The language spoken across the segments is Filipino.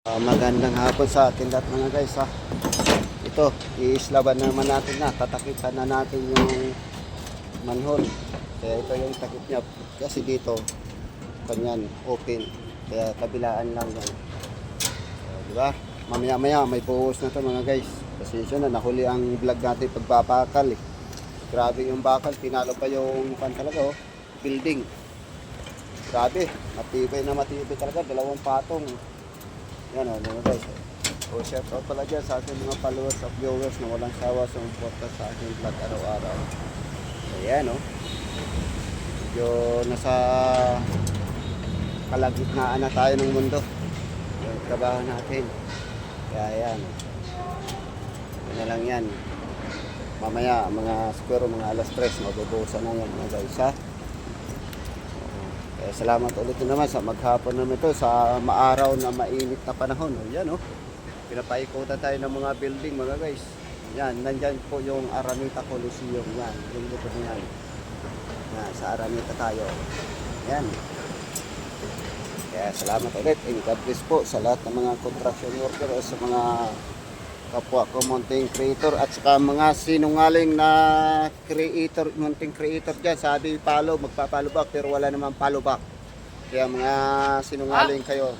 Magandang hapon sa atin lahat mga guys ha. Ito, iislaban naman natin na, tatakipan na natin yung manhole. Kaya ito yung takip niya. Kasi dito, kanyan, open. Kaya kabilaan lang yan. Diba? Mamaya maya may buhos na to mga guys. Pasensya na, nahuli ang vlog natin pagbabakal eh. Grabe yung bakal, tinalo pa yung talaga oh, building. Grabe, matibay na matibay talaga, dalawang patong. Yan o, mga guys. O, shout out pala dyan sa ating mga followers at viewers na walang sawa sa suporta sa ating vlog araw-araw. Ayan o. Medyo nasa kalagitnaan na tayo ng mundo. Yung trabaho natin. Kaya ayan o. Yan na lang yan. Mamaya, siguro mga alas 3, mabubuhusan na yan mga guys ha. Salamat ulit naman sa maghapon naman ito sa maaraw na mainit na panahon. Ayan oh. Pinapaikutan tayo ng mga building mga guys. Yan, nandyan po yung Araneta Coliseum. Yan, yung dito na yan. Yan, sa Araneta tayo. Yan. Kaya salamat ulit. And God bless po sa lahat ng mga construction worker o sa mga kapwa ko mountain creator at saka mga sinungaling na creator, mountain creator dyan. Sabi follow, magpa-follow back pero wala namang follow back. Kaya mga sinungaling kayo.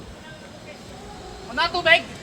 Una tubig!